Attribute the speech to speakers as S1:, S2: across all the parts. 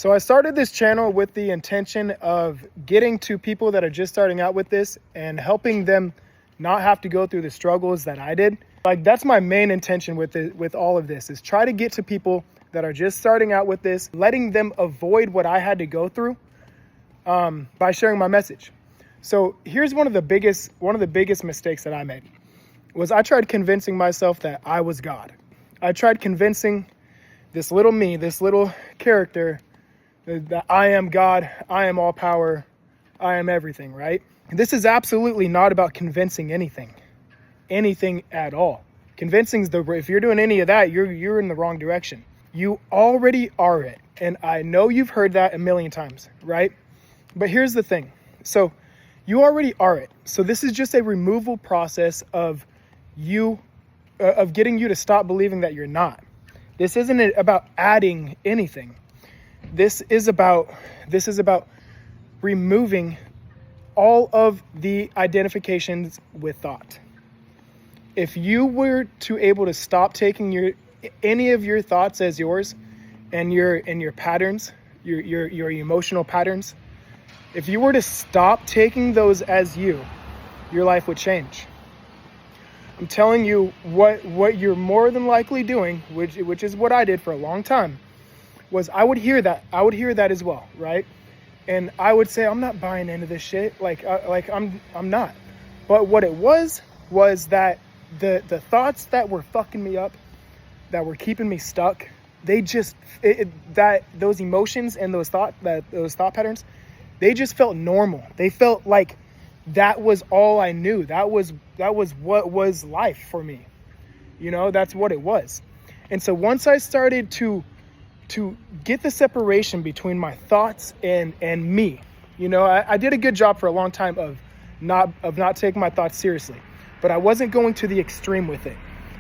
S1: So I started this channel with the intention of getting to people that are just starting out with this and helping them not have to go through the struggles that I did. Like, that's my main intention with all of this, is try to get to people that are just starting out with this, letting them avoid what I had to go through by sharing my message. So here's one of the biggest mistakes that I made was I tried convincing myself that I was God. I tried convincing this little me, this little character, that I am God, I am all power, I am everything, right? This is absolutely not about convincing anything at all. Convincing if you're doing any of that, you're in the wrong direction. You already are it. And I know you've heard that a million times, right? But here's the thing. So you already are it. So this is just a removal process of getting you to stop believing that you're not. This isn't about adding anything. This is about removing all of the identifications with thought. If you were to able to stop taking any of your thoughts as yours and your patterns, your emotional patterns, if you were to stop taking those as you, your life would change. I'm telling you what you're more than likely doing, which is what I did for a long time, was I would hear that as well, right? And I would say, I'm not buying into this shit. I'm not. But what it was that the thoughts that were fucking me up, that were keeping me stuck, those emotions and those thought patterns, they just felt normal. They felt like that was all I knew. That was what was life for me. That's what it was. And so once I started to get the separation between my thoughts and me, I did a good job for a long time of not taking my thoughts seriously, but I wasn't going to the extreme with it.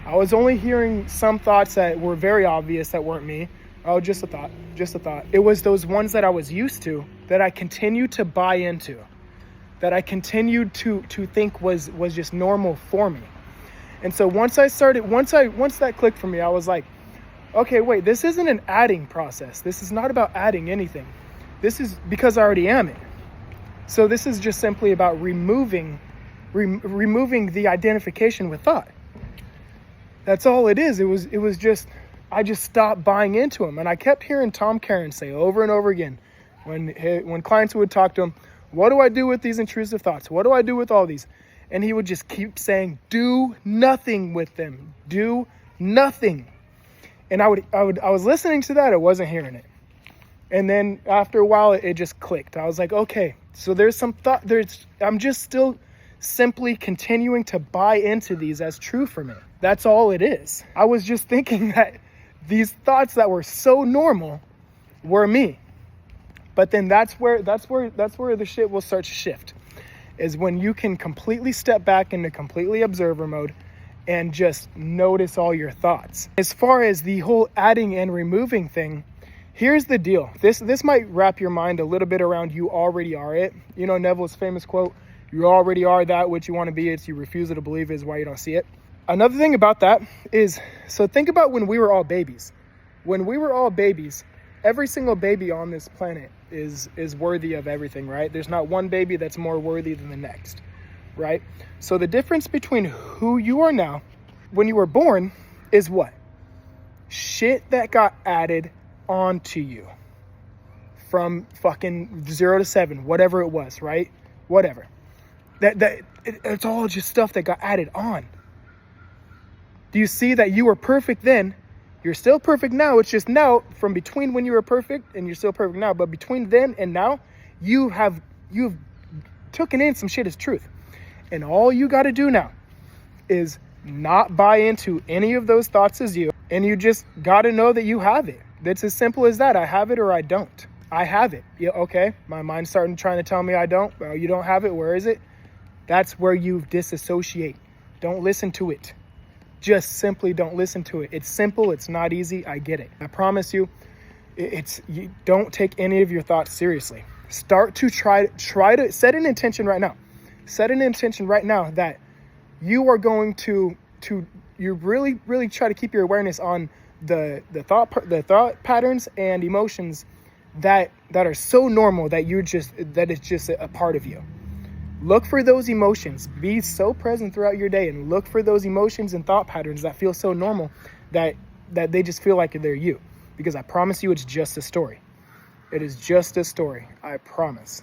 S1: I was only hearing some thoughts that were very obvious that weren't me. Oh, just a thought. It was those ones that I was used to, that I continued to buy into, that I continued to think was just normal for me. And so once that clicked for me, I was like, okay, wait, this isn't an adding process. This is not about adding anything. This is because I already am it. So this is just simply about removing the identification with thought. That's all it is. It was just, I just stopped buying into him. And I kept hearing Tom Caron say over and over again, when clients would talk to him, what do I do with these intrusive thoughts? What do I do with all these? And he would just keep saying, do nothing with them. Do nothing. And I was listening to that. I wasn't hearing it. And then after a while, it just clicked. I was like, okay, so there's some thought. I'm just still simply continuing to buy into these as true for me. That's all it is. I was just thinking that these thoughts that were so normal were me. But then that's where the shit will start to shift, is when you can completely step back into completely observer mode and just notice all your thoughts. As far as the whole adding and removing thing, here's the deal. This might wrap your mind a little bit around you already are it. Neville's famous quote, you already are that which you want to be. It's you refuse to believe is why you don't see it. Another thing about that is, so think about when we were all babies. When we were all babies, every single baby on this planet is worthy of everything, right? There's not one baby that's more worthy than the next, right? So the difference between who you are now, when you were born, is what? Shit that got added onto you from fucking 0 to 7, whatever it was, right? Whatever. It's all just stuff that got added on. Do you see that you were perfect then? You're still perfect now. It's just now, from between when you were perfect and you're still perfect now, but between then and now, you've taken in some shit as truth. And all you got to do now is not buy into any of those thoughts as you, and you just got to know that you have it. That's as simple as that. I have it or I don't. I have it. Yeah, okay. My mind's trying to tell me I don't. Well, you don't have it. Where is it? That's where you disassociate. Don't listen to it. Just simply don't listen to it. It's simple. It's not easy. I get it. I promise you, you don't take any of your thoughts seriously. Start to try to set an intention right now. Set an intention right now that you are going to you really try to keep your awareness on the thought patterns and emotions that are so normal that it's just a part of you. Look for those emotions. Be so present throughout your day and look for those emotions and thought patterns that feel so normal that they just feel like they're you. Because I promise you, it's just a story. It is just a story. I promise.